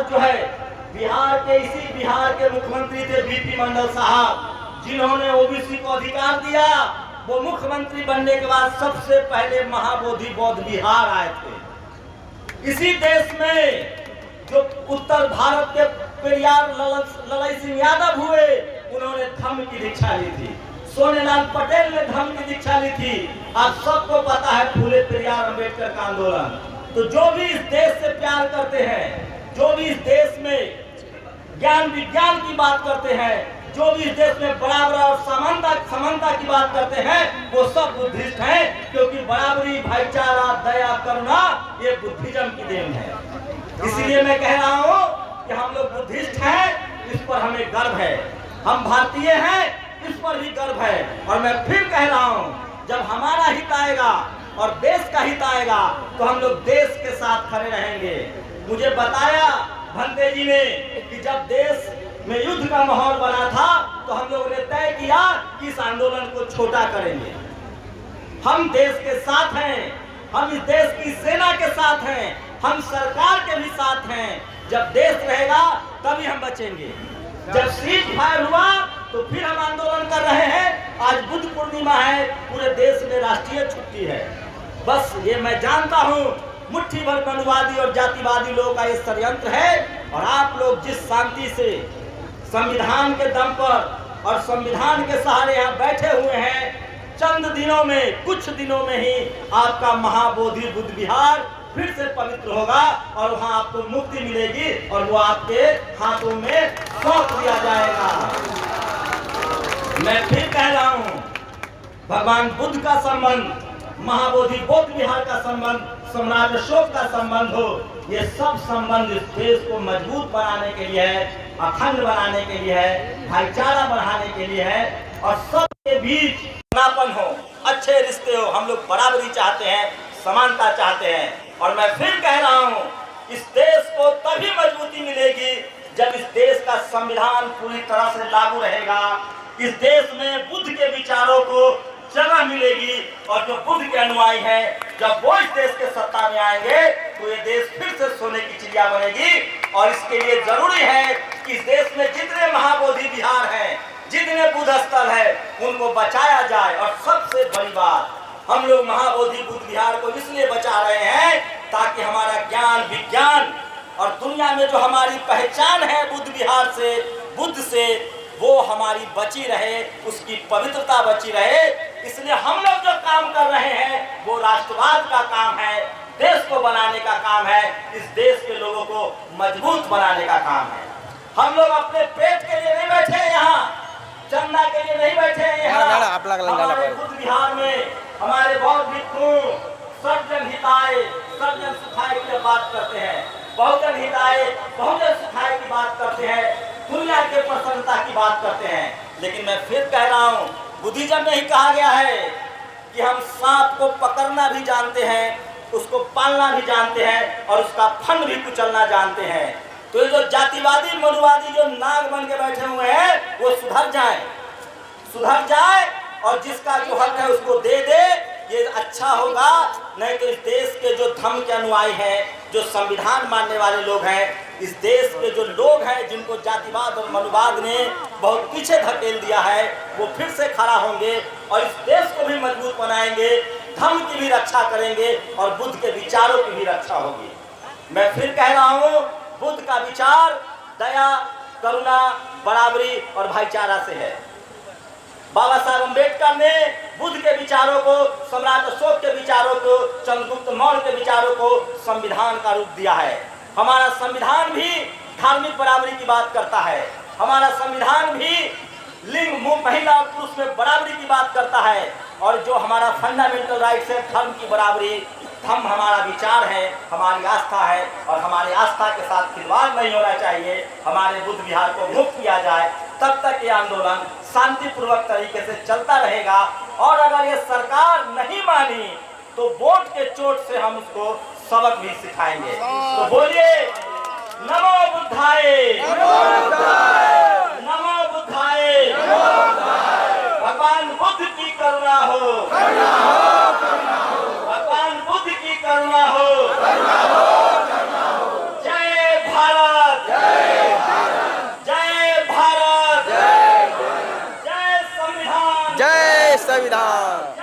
भारत जो है, बिहार के मुख्यमंत्री थे बीपी मंडल साहब, जिन्होंने ओबीसी को अधिकार दिया। वो मुख्यमंत्री बनने के बाद सबसे पहले महाबोधि बौद्ध बिहार आए थे। इसी देश में जो उत्तर भारत के पेरियार ललाई सिंह यादव हुए, उन्होंने धम्म की दीक्षा ली थी। सोनेलाल पटेल ने धम्म की दीक्षा ली थी। आप सबको पता है फूले पेरियार अम्बेडकर का आंदोलन। तो जो भी इस देश से प्यार करते हैं, जो भी इस देश में ज्ञान विज्ञान की बात करते हैं, जो भी इस देश में बराबर और समानता की बात करते हैं, वो सब बुद्धिस्ट हैं, क्योंकि बराबरी, भाईचारा, दया, करुणा ये बुद्धिज्म की देन है। इसलिए मैं कह रहा हूँ कि हम लोग बुद्धिस्ट हैं, इस पर हमें गर्व है। हम भारतीय हैं, इस पर भी गर्व है। और मैं फिर कह रहा हूँ, जब हमारा हित आएगा और देश का हित आएगा तो हम लोग देश के साथ खड़े रहेंगे। मुझे बताया भंते जी ने कि जब देश में युद्ध का माहौल बना था तो हम लोगों ने तय किया कि इस आंदोलन को छोटा करेंगे। हम देश के साथ हैं, हम इस देश की सेना के साथ हैं, हम सरकार के भी साथ हैं। जब देश रहेगा तभी हम बचेंगे। जब सीज फायर हुआ तो फिर हम आंदोलन कर रहे हैं। आज बुद्ध पूर्णिमा है, पूरे देश में राष्ट्रीय छुट्टी है। बस ये मैं जानता हूँ मुट्ठी भर मनुवादी और जातिवादी लोगों का ये षड्यंत्र है। और आप लोग जिस शांति से संविधान के दम पर और संविधान के सहारे यहाँ बैठे हुए हैं, चंद दिनों में, कुछ दिनों में ही आपका महाबोधि बुद्ध विहार फिर से पवित्र होगा और वहाँ आपको मुक्ति मिलेगी और वो आपके हाथों में सौंप दिया जाएगा। मैं फिर कह रहा हूँ, भगवान बुद्ध का संबंध, महाबोधि बौद्ध विहार का संबंध, सम्राट अशोक का संबंध हो, ये सब संबंध इस देश को मजबूत बनाने के लिए है, अखंड बनाने के लिए है, भाईचारा बढ़ाने के लिए है और सबके बीच अपनापन हो, अच्छे रिश्ते हो। हम लोग बराबरी चाहते हैं, समानता चाहते हैं। और मैं फिर कह रहा हूँ, इस देश को तभी मजबूती मिलेगी जब इस देश का संविधान पूरी तरह से लागू रहेगा, इस देश में बुद्ध के विचारों को जगह मिलेगी और जो बुद्ध के अनुयायी हैं, जब वो इस देश के सत्ता में आएंगे तो ये देश फिर से सोने की चिड़िया बनेगी। और इसके लिए जरूरी है कि इस देश में जितने महाबोधि विहार हैं, जितने बुद्ध स्थल है, उनको बचाया जाए। और सबसे बड़ी बात, हम लोग महाबोधि बुद्ध विहार को इसलिए बचा रहे हैं ताकि हमारा ज्ञान विज्ञान और दुनिया में जो हमारी पहचान है बुद्ध विहार से, बुद्ध से, वो हमारी बची रहे, उसकी पवित्रता बची रहे। इसलिए हम लोग जो काम कर रहे हैं वो राष्ट्रवाद का काम है, देश को बनाने का काम है, इस देश के लोगों को मजबूत बनाने का काम है। हम लोग अपने पेट के लिए नहीं बैठे हैं यहाँ, चंदा के लिए नहीं बैठे हैं यहाँ। हमारे बुद्ध विहार में हमारे बौद्ध भिक्षु सर्वजन हिताय सर्वजन सुखाय की बात करते हैं, बहुजन हिताय बहुजन सुखाय की बात करते हैं, दुनिया के प्रसन्नता की बात करते हैं। लेकिन मैं फिर कह रहा हूँ, बुद्धिज्म में ही कहा गया है कि हम सांप को पकड़ना भी जानते हैं, उसको पालना भी जानते हैं और उसका फन भी कुचलना जानते हैं। तो ये जो जातिवादी मनुवादी जो नाग बन के बैठे हुए हैं, वो सुधर जाए और जिसका जो हक है उसको दे दे, ये अच्छा होगा। नहीं तो इस देश के जो धर्म के अनुयायी हैं, जो संविधान मानने वाले लोग हैं, इस देश के जो लोग हैं जिनको जातिवाद और मनुवाद ने बहुत पीछे धकेल दिया है, वो फिर से खड़ा होंगे और इस देश को भी मजबूत बनाएंगे, धर्म की भी रक्षा करेंगे और बुद्ध के विचारों की भी रक्षा होगी। मैं फिर कह रहा हूँ, बुद्ध का विचार दया, करुणा, बराबरी और भाईचारा से है। बाबा साहब अम्बेडकर ने बुद्ध के विचारों को, सम्राट अशोक के विचारों को, चंद्रगुप्त मौर्य के विचारों को संविधान का रूप दिया है। हमारा संविधान भी धार्मिक बराबरी की बात करता है, हमारा संविधान भी लिंग, महिला और पुरुष में बराबरी की बात करता है। और जो हमारा फंडामेंटल राइट्स है, धर्म की बराबरी, धर्म हमारा विचार है, हमारी आस्था है और हमारी आस्था के साथ खिलवाड़ नहीं होना चाहिए। हमारे बुद्ध विहार को मुक्त किया जाए, तब तक ये आंदोलन शांतिपूर्वक तरीके से चलता रहेगा। और अगर ये सरकार नहीं मानी तो वोट के चोट से हम उसको सबक भी सिखाएंगे। तो बोलिए नमो बुद्धाय, नमो बुद्धाय। भगवान बुद्ध की करुणा हो, भगवान बुद्ध की करुणा हो। जय भारत, संविधान।